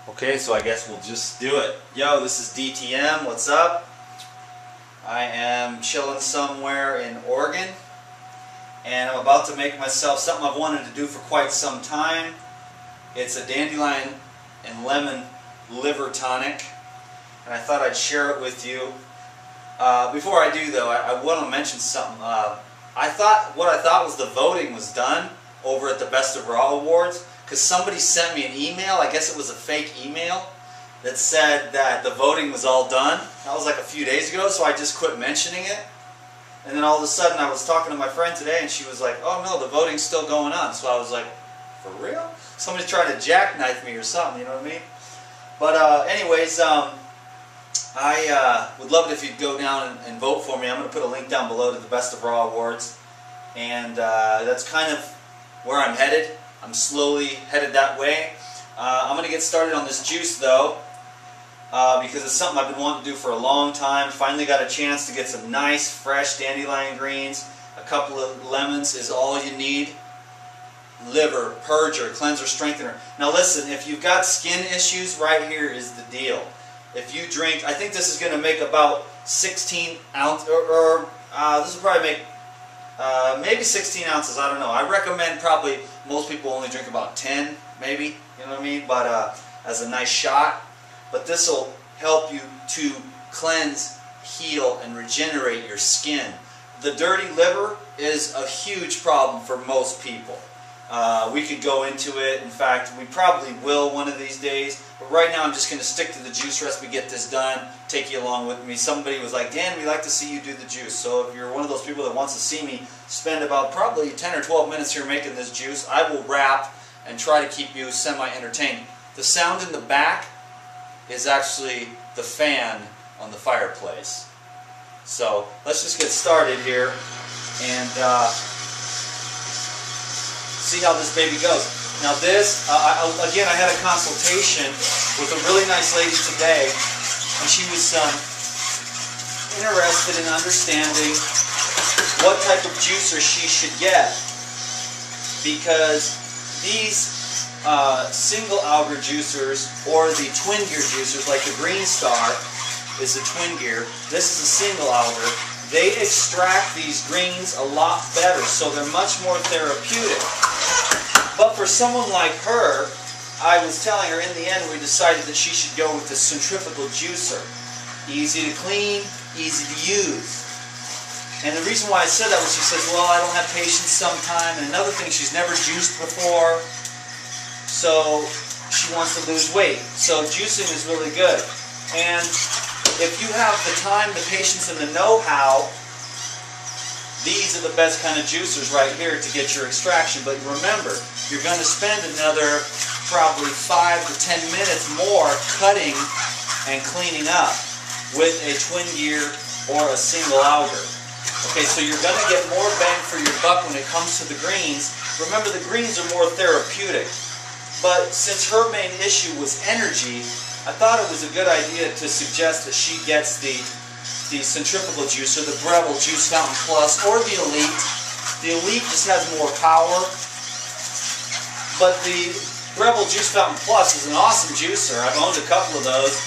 Okay, so I guess we'll just do it. Yo, this is DTM. What's up? I am chilling somewhere in Oregon, and I'm about to make myself something I've wanted to do for quite some time. It's a dandelion and lemon liver tonic, and I thought I'd share it with you. Before I do, though, I want to mention something. What I thought was the voting was done over at the Best of Raw Awards, because somebody sent me an email. I guess it was a fake email that said that the voting was all done. That was like a few days ago, so I just quit mentioning it. And then all of a sudden I was talking to my friend today, and she was like, "Oh no, the voting's still going on." So I was like, "For real? Somebody's trying to jackknife me or something," you know what I mean? But anyways, I would love it if you'd go down and vote for me. I'm going to put a link down below to the Best of Raw Awards. And that's kind of where I'm headed. I'm slowly headed that way. I'm going to get started on this juice, though, because it's something I've been wanting to do for a long time. Finally got a chance to get some nice, fresh dandelion greens. A couple of lemons is all you need. Liver, purger, cleanser, strengthener. Now listen, if you've got skin issues, right here is the deal. If you drink, I think this is going to make about 16 ounces, this will probably make maybe 16 ounces, I don't know. I recommend probably most people only drink about 10, maybe, you know what I mean, but as a nice shot. But this will help you to cleanse, heal, and regenerate your skin. The dirty liver is a huge problem for most people. We could go into it. In fact, we probably will one of these days. But right now I'm just going to stick to the juice recipe, get this done, take you along with me. Somebody was like, "Dan, we'd like to see you do the juice." So if you're one of those people that wants to see me spend about probably 10 or 12 minutes here making this juice, I will rap and try to keep you semi-entertained. The sound in the back is actually the fan on the fireplace. So let's just get started here and see how this baby goes. Now this, again, I had a consultation with a really nice lady today, and she was interested in understanding what type of juicer she should get, because these single auger juicers, or the twin gear juicers, like the Green Star is a twin gear, this is a single auger, they extract these greens a lot better, so they're much more therapeutic. But for someone like her, I was telling her in the end we decided that she should go with the centrifugal juicer. Easy to clean, easy to use. And the reason why I said that was she says, "Well, I don't have patience sometime," and another thing, she's never juiced before, so she wants to lose weight. So juicing is really good. And if you have the time, the patience, and the know-how, these are the best kind of juicers right here to get your extraction. But remember, you're going to spend another probably 5 to 10 minutes more cutting and cleaning up with a twin gear or a single auger. Okay, so you're going to get more bang for your buck when it comes to the greens. Remember, the greens are more therapeutic. But since her main issue was energy, I thought it was a good idea to suggest that she gets the centrifugal juicer, the Breville Juice Fountain Plus, or the Elite. The Elite just has more power, but the Breville Juice Fountain Plus is an awesome juicer. I've owned a couple of those,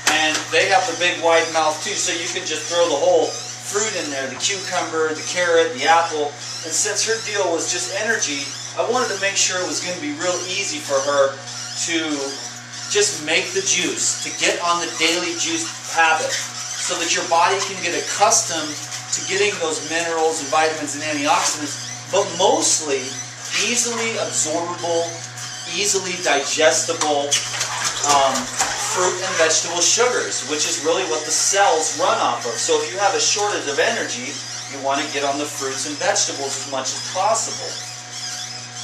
and they have the big wide mouth too, so you can just throw the whole fruit in there, the cucumber, the carrot, the apple. And since her deal was just energy, I wanted to make sure it was going to be real easy for her to just make the juice, to get on the daily juice habit, so that your body can get accustomed to getting those minerals and vitamins and antioxidants, but mostly easily absorbable, easily digestible fruit and vegetable sugars, which is really what the cells run off of. So if you have a shortage of energy, you want to get on the fruits and vegetables as much as possible.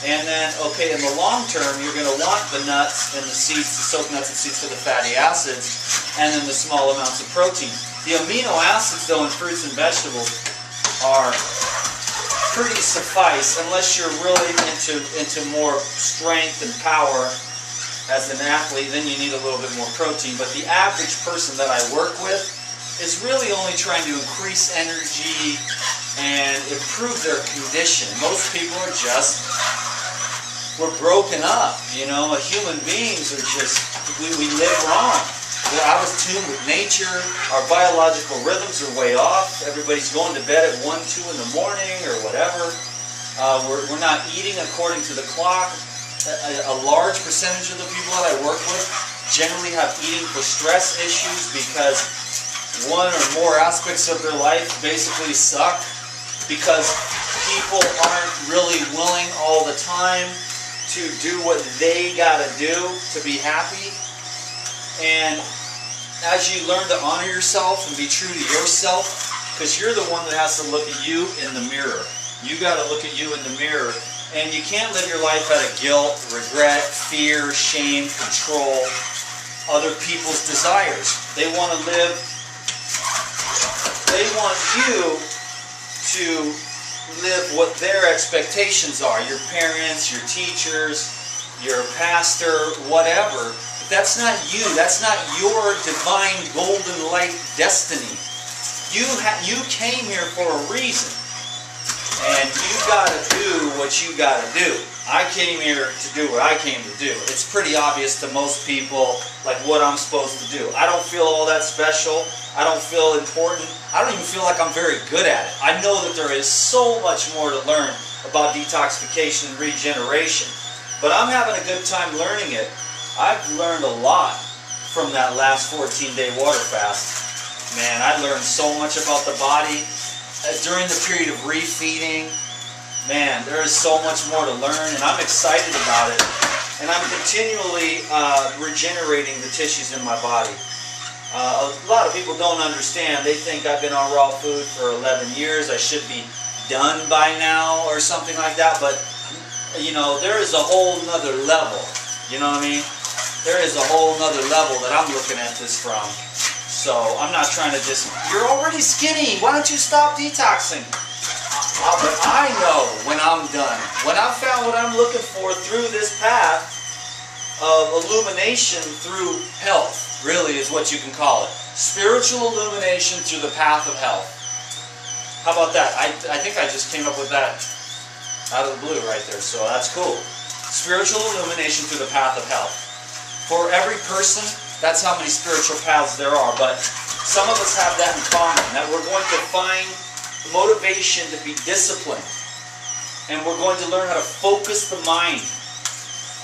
And then, okay, in the long term, you're going to want the nuts and the seeds, the soaked nuts and seeds for the fatty acids, and then the small amounts of protein. The amino acids, though, in fruits and vegetables are pretty suffice, unless you're really into more strength and power as an athlete. Then you need a little bit more protein. But the average person that I work with is really only trying to increase energy and improve their condition. Most people are just we're broken up, you know. Human beings are just, we live wrong. We're out of tune with nature. Our biological rhythms are way off. Everybody's going to bed at 1, 2 in the morning or whatever. We're not eating according to the clock. A large percentage of the people that I work with generally have eating for stress issues because one or more aspects of their life basically suck, because people aren't really willing all the time to do what they gotta do to be happy. And as you learn to honor yourself and be true to yourself, because you're the one that has to look at you in the mirror. You gotta look at you in the mirror, and you can't live your life out of guilt, regret, fear, shame, control, other people's desires. They want to live, they want you to live what their expectations are. Your parents, your teachers, your pastor, whatever. But that's not you. That's not your divine golden light destiny. You came here for a reason. And you got to do what you got to do. I came here to do what I came to do. It's pretty obvious to most people, like what I'm supposed to do. I don't feel all that special. I don't feel important. I don't even feel like I'm very good at it. I know that there is so much more to learn about detoxification and regeneration. But I'm having a good time learning it. I've learned a lot from that last 14-day water fast. Man, I learned so much about the body. During the period of refeeding, man, there is so much more to learn, and I'm excited about it. And I'm continually regenerating the tissues in my body. A lot of people don't understand. They think I've been on raw food for 11 years. I should be done by now or something like that. But, you know, there is a whole nother level. You know what I mean? There is a whole nother level that I'm looking at this from. So I'm not trying to just, you're already skinny, why don't you stop detoxing? But I know when I'm done, when I've found what I'm looking for through this path of illumination through health, really is what you can call it. Spiritual illumination through the path of health. How about that? I think I just came up with that out of the blue right there, so that's cool. Spiritual illumination through the path of health. For every person, that's how many spiritual paths there are, but some of us have that in common, that we're going to find motivation to be disciplined, and we're going to learn how to focus the mind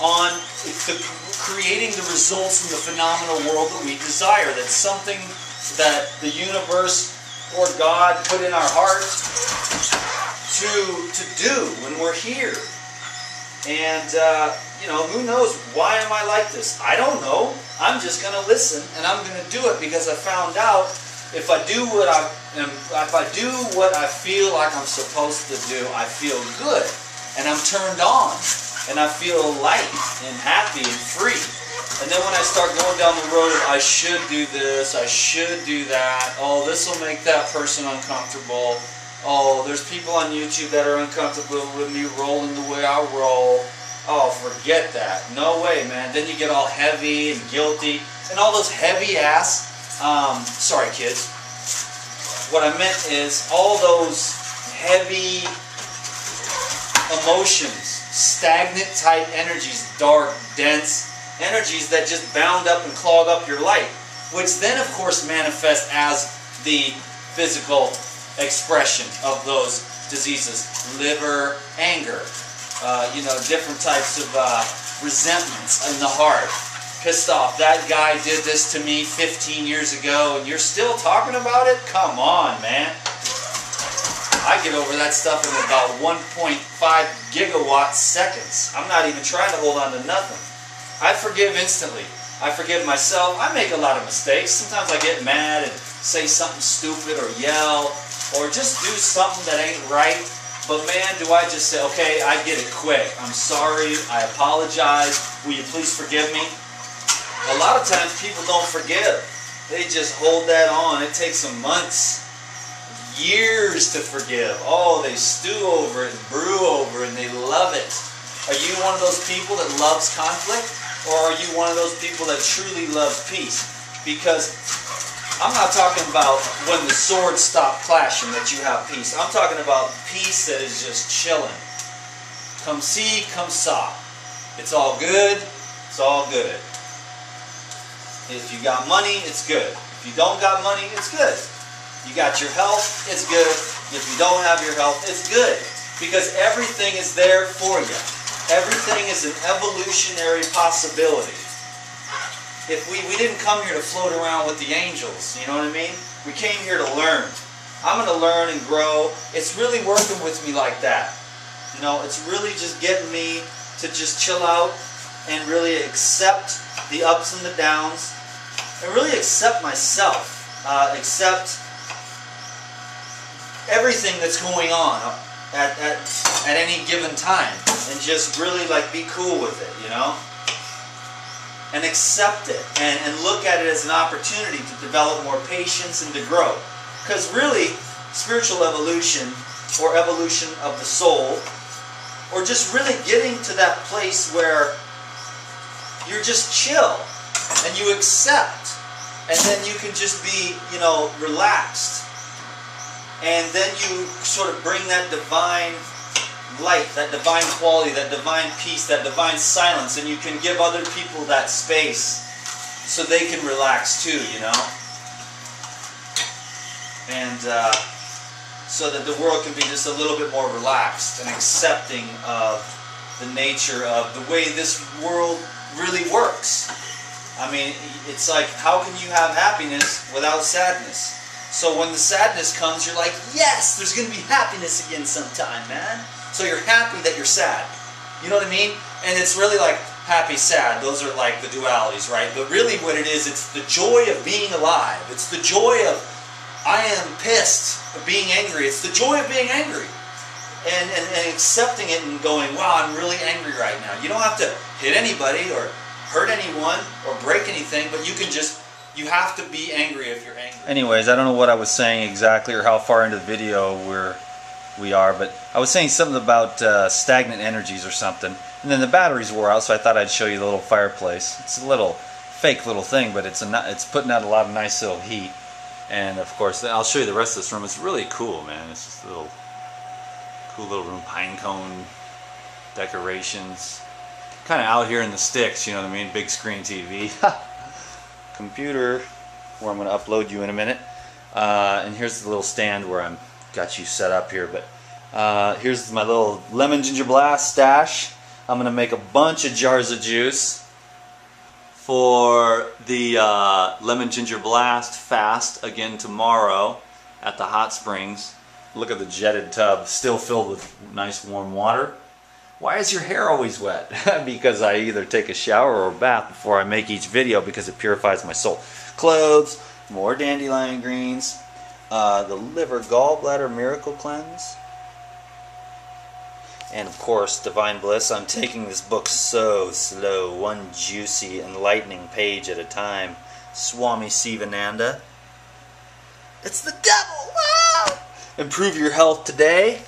on creating the results in the phenomenal world that we desire. That's something that the universe or God put in our heart to do when we're here. And you know, who knows, why am I like this? I don't know. I'm just going to listen, and I'm going to do it because I found out if I do what I feel like I'm supposed to do, I feel good, and I'm turned on, and I feel light and happy and free. And then when I start going down the road of I should do this, I should do that, oh, this will make that person uncomfortable, oh, there's people on YouTube that are uncomfortable with me rolling the way I roll. Oh, forget that. No way, man. Then you get all heavy and guilty. And all those heavy ass, sorry kids. What I meant is all those heavy emotions, stagnant type energies, dark, dense energies that just bound up and clog up your light. Which then, of course, manifest as the physical expression of those diseases. Liver, anger. You know, different types of resentments in the heart. Pissed off. That guy did this to me 15 years ago and you're still talking about it? Come on, man. I get over that stuff in about 1.5 gigawatt seconds. I'm not even trying to hold on to nothing. I forgive instantly. I forgive myself. I make a lot of mistakes. Sometimes I get mad and say something stupid or yell or just do something that ain't right. But man, do I just say, okay, I get it quick. I'm sorry. I apologize. Will you please forgive me? A lot of times people don't forgive. They just hold that on. It takes them months, years to forgive. Oh, they stew over it, brew over it, and they love it. Are you one of those people that loves conflict? Or are you one of those people that truly loves peace? Because I'm not talking about when the swords stop clashing that you have peace. I'm talking about peace that is just chilling. Come see, come saw. It's all good. It's all good. If you got money, it's good. If you don't got money, it's good. You got your health, it's good. If you don't have your health, it's good. Because everything is there for you. Everything is an evolutionary possibility. If we didn't come here to float around with the angels, you know what I mean? We came here to learn. I'm going to learn and grow. It's really working with me like that. You know, it's really just getting me to just chill out and really accept the ups and the downs and really accept myself. Accept everything that's going on at any given time and just really like be cool with it, you know? And accept it and look at it as an opportunity to develop more patience and to grow. Because really, spiritual evolution or evolution of the soul, or just really getting to that place where you're just chill and you accept, and then you can just be, you know, relaxed. And then you sort of bring that divine light, that divine quality, that divine peace, that divine silence, and you can give other people that space so they can relax too, you know? And so that the world can be just a little bit more relaxed and accepting of the nature of the way this world really works. I mean, it's like, how can you have happiness without sadness? So when the sadness comes, you're like, yes, there's going to be happiness again sometime, man. So you're happy that you're sad. You know what I mean? And it's really like happy, sad. Those are like the dualities, right? But really what it is, it's the joy of being alive. It's the joy of, I am pissed, of being angry. It's the joy of being angry. And accepting it and going, wow, I'm really angry right now. You don't have to hit anybody or hurt anyone or break anything, but you can just, you have to be angry if you're angry. Anyways, I don't know what I was saying exactly or how far into the video we are, but I was saying something about stagnant energies or something, and then the batteries wore out, so I thought I'd show you the little fireplace. It's a little fake little thing, but it's putting out a lot of nice little heat. And of course, I'll show you the rest of this room. It's really cool, man. It's just a little cool little room, pine cone decorations, kind of out here in the sticks, you know what I mean? Big screen TV, computer, where I'm going to upload you in a minute. And here's the little stand where I'm got you set up here. But here's my little lemon ginger blast stash. I'm going to make a bunch of jars of juice for the lemon ginger blast fast again tomorrow at the hot springs. Look at the jetted tub, still filled with nice warm water. Why is your hair always wet? Because I either take a shower or a bath before I make each video because it purifies my soul. Clothes, more dandelion greens, the liver gallbladder miracle cleanse, and of course Divine Bliss. I'm taking this book so slow, one juicy enlightening page at a time. Swami Sivananda. It's the devil! Wow! Improve your health today.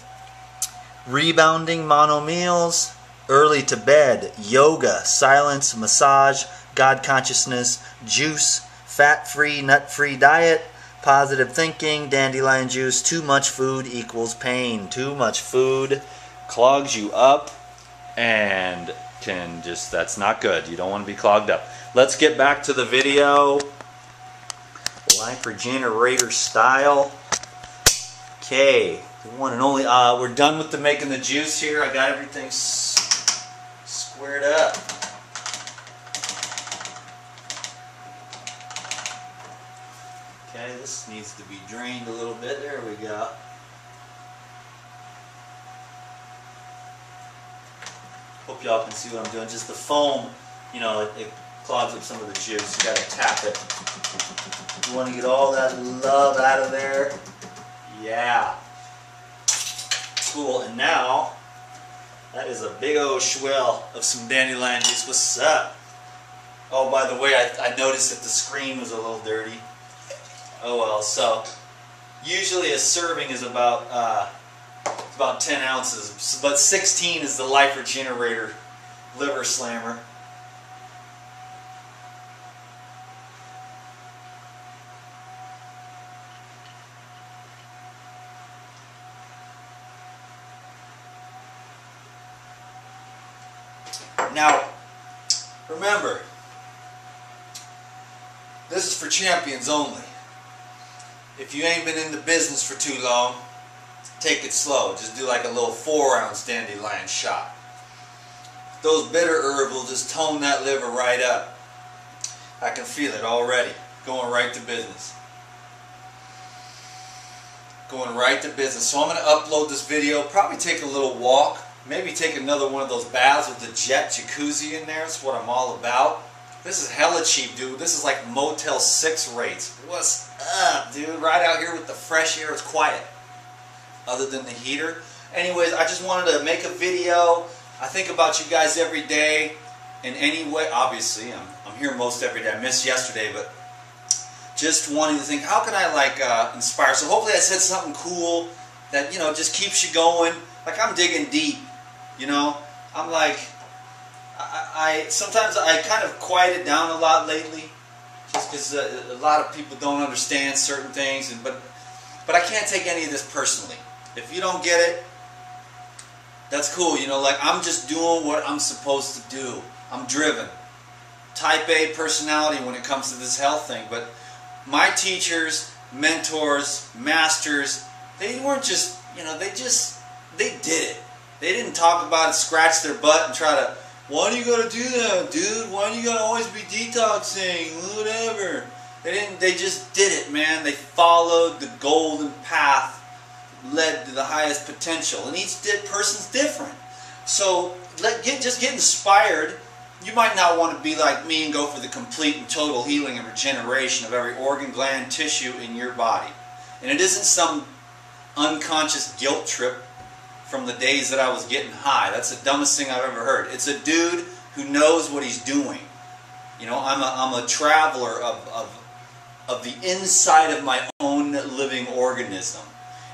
Rebounding mono meals, early to bed, yoga, silence, massage, God consciousness, juice, fat-free, nut-free diet, positive thinking, dandelion juice. Too much food equals pain. Too much food clogs you up and can just, that's not good. You don't want to be clogged up. Let's get back to the video. Life Regenerator style. Okay, the one and only. We're done with the making the juice here. I got everything squared up. Okay, this needs to be drained a little bit. There we go. Hope y'all can see what I'm doing. Just the foam, you know, it clogs up some of the juice. You gotta tap it. You want to get all that love out of there. Yeah. Cool. And now, that is a big old swill of some dandelion juice. What's up? Oh, by the way, I noticed that the screen was a little dirty. Oh well. So, usually a serving is about 10 ounces, but 16 is the Life Regenerator Liver Slammer. Now, remember, this is for champions only. If you ain't been in the business for too long, take it slow. Just do like a little 4-ounce dandelion shot. Those bitter herbs will just tone that liver right up. I can feel it already. Going right to business. Going right to business. So I'm going to upload this video, probably take a little walk, maybe take another one of those baths with the jet jacuzzi in there. That's what I'm all about. This is hella cheap, dude. This is like Motel 6 rates. What's up, dude? Right out here with the fresh air. It's quiet. Other than the heater. Anyways, I just wanted to make a video. I think about you guys every day in any way. Obviously, I'm here most every day. I missed yesterday, but just wanting to think, how can I like inspire? So hopefully I said something cool that, you know, just keeps you going. Like I'm digging deep, you know. I'm like, sometimes I kind of quieted down a lot lately, just because a lot of people don't understand certain things, but I can't take any of this personally. If you don't get it, that's cool. You know, like I'm just doing what I'm supposed to do. I'm driven. Type A personality when it comes to this health thing, but my teachers, mentors, masters, they weren't just, you know, they did it. They didn't talk about it, scratch their butt and try to, why do you gotta do that, dude? Why do you gotta always be detoxing? Whatever. They just did it, man. They followed the golden path, led to the highest potential. And each person's different. So just get inspired. You might not want to be like me and go for the complete and total healing and regeneration of every organ, gland, tissue in your body. And it isn't some unconscious guilt trip from the days that I was getting high. That's the dumbest thing I've ever heard. It's a dude who knows what he's doing. You know, I'm a traveler of the inside of my own living organism.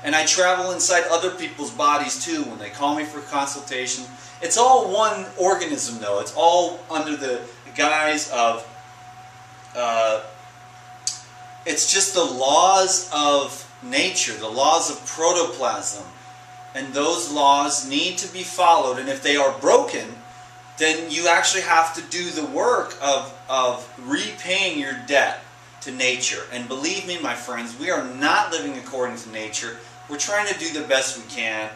And I travel inside other people's bodies too when they call me for consultation. It's all one organism though. It's all under the guise of, it's just the laws of nature, the laws of protoplasm. And those laws need to be followed. And if they are broken, then you actually have to do the work of repaying your debt to nature. And believe me, my friends, we are not living according to nature. We're trying to do the best we can.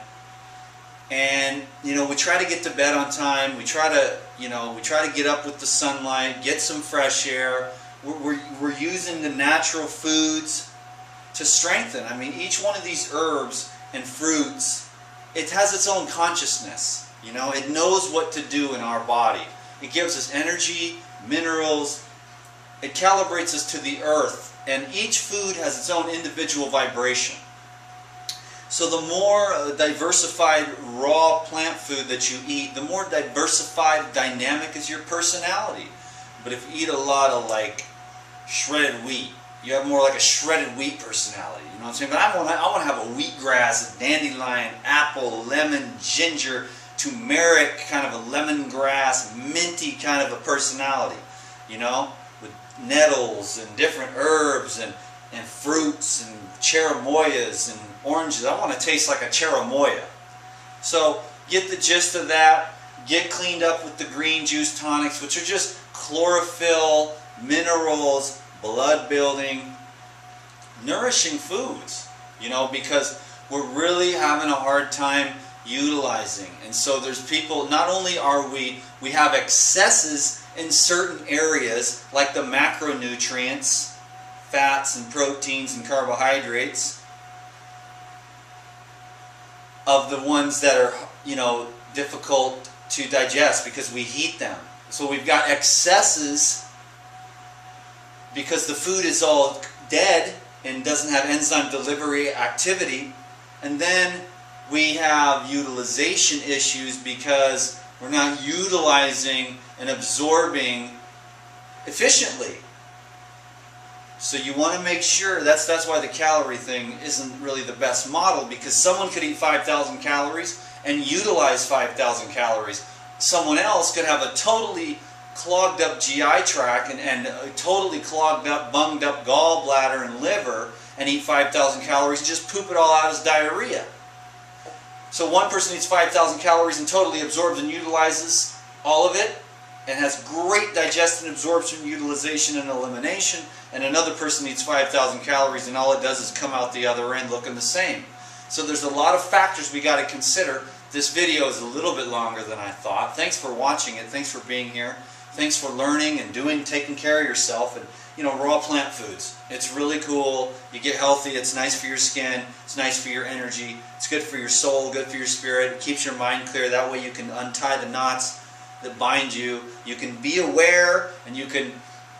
And, you know, we try to get to bed on time. We try to, you know, we try to get up with the sunlight, get some fresh air. We're using the natural foods to strengthen. I mean, each one of these herbs and fruits, it has its own consciousness. You know, it knows what to do in our body. It gives us energy, minerals. It calibrates us to the earth. And each food has its own individual vibration. So the more diversified raw plant food that you eat, the more diversified, dynamic is your personality. But if you eat a lot of like shredded wheat, you have more like a shredded wheat personality. You know what I'm saying? But I want to have a wheatgrass, a dandelion, apple, lemon, ginger, turmeric, kind of a lemongrass, minty kind of a personality. You know, with nettles and different herbs and fruits and cherimoyas and oranges. I want to taste like a cherimoya. So get the gist of that. Get cleaned up with the green juice tonics, which are just chlorophyll, minerals, blood building, nourishing foods. You know, because we're really having a hard time utilizing. And so there's people, not only are we have excesses in certain areas like the macronutrients, fats and proteins and carbohydrates, of the ones that are, you know, difficult to digest because we heat them. So we've got excesses because the food is all dead and doesn't have enzyme delivery activity. And then we have utilization issues because we're not utilizing and absorbing efficiently. So you want to make sure, that's why the calorie thing isn't really the best model, because someone could eat 5,000 calories and utilize 5,000 calories. Someone else could have a totally clogged up GI tract and a totally clogged up, bunged up gallbladder and liver and eat 5,000 calories and just poop it all out as diarrhea. So one person eats 5,000 calories and totally absorbs and utilizes all of it, and has great digestion, absorption, utilization, and elimination, and another person needs 5,000 calories and all it does is come out the other end looking the same. So there's a lot of factors we got to consider. This video is a little bit longer than I thought. Thanks for watching it. Thanks for being here. Thanks for learning and taking care of yourself. And raw plant foods. It's really cool. You get healthy. It's nice for your skin. It's nice for your energy. It's good for your soul, good for your spirit. It keeps your mind clear. That way you can untie the knots that bind you. You can be aware and you can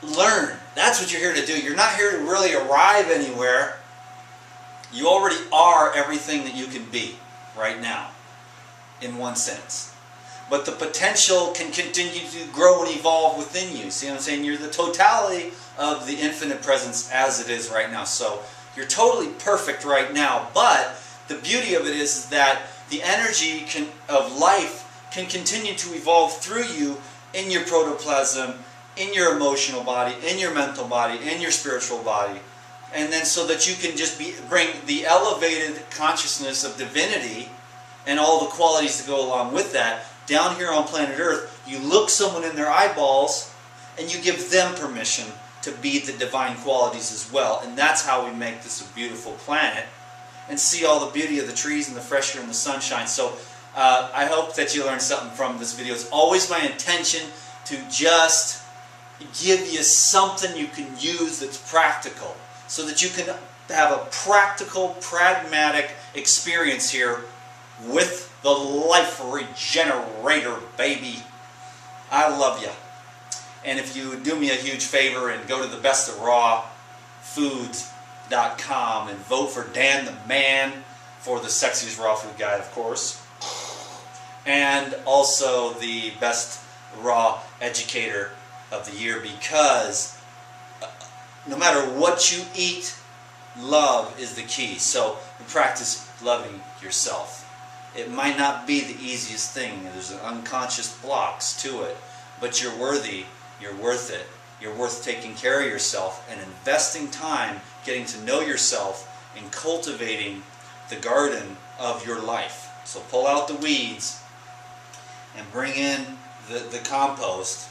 learn. That's what you're here to do. You're not here to really arrive anywhere. You already are everything that you can be right now, in one sense. But the potential can continue to grow and evolve within you. See what I'm saying? You're the totality of the infinite presence as it is right now. So you're totally perfect right now. But the beauty of it is that the energy of life can continue to evolve through you in your protoplasm, in your emotional body, in your mental body, in your spiritual body. And then so that you can just bring the elevated consciousness of divinity and all the qualities that go along with that down here on planet Earth. You look someone in their eyeballs and you give them permission to be the divine qualities as well. And that's how we make this a beautiful planet and see all the beauty of the trees and the fresh air and the sunshine. So I hope that you learned something from this video. It's always my intention to just give you something you can use that's practical so that you can have a practical, pragmatic experience here with the Life Regenerator, baby. I love you. And if you would do me a huge favor and go to thebestofrawfoods.com and vote for Dan the Man for the sexiest raw food guy, of course. And also the best raw educator of the year, because no matter what you eat, love is the key. So practice loving yourself. It might not be the easiest thing. There's unconscious blocks to it. But you're worthy. You're worth it. You're worth taking care of yourself and investing time getting to know yourself and cultivating the garden of your life. So pull out the weeds and bring in the compost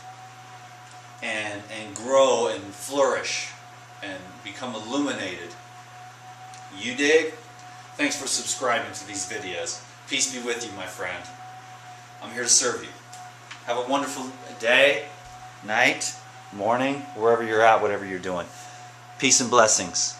and grow and flourish and become illuminated. You dig? Thanks for subscribing to these videos. Peace be with you, my friend. I'm here to serve you. Have a wonderful day, night, morning, wherever you're at, whatever you're doing. Peace and blessings.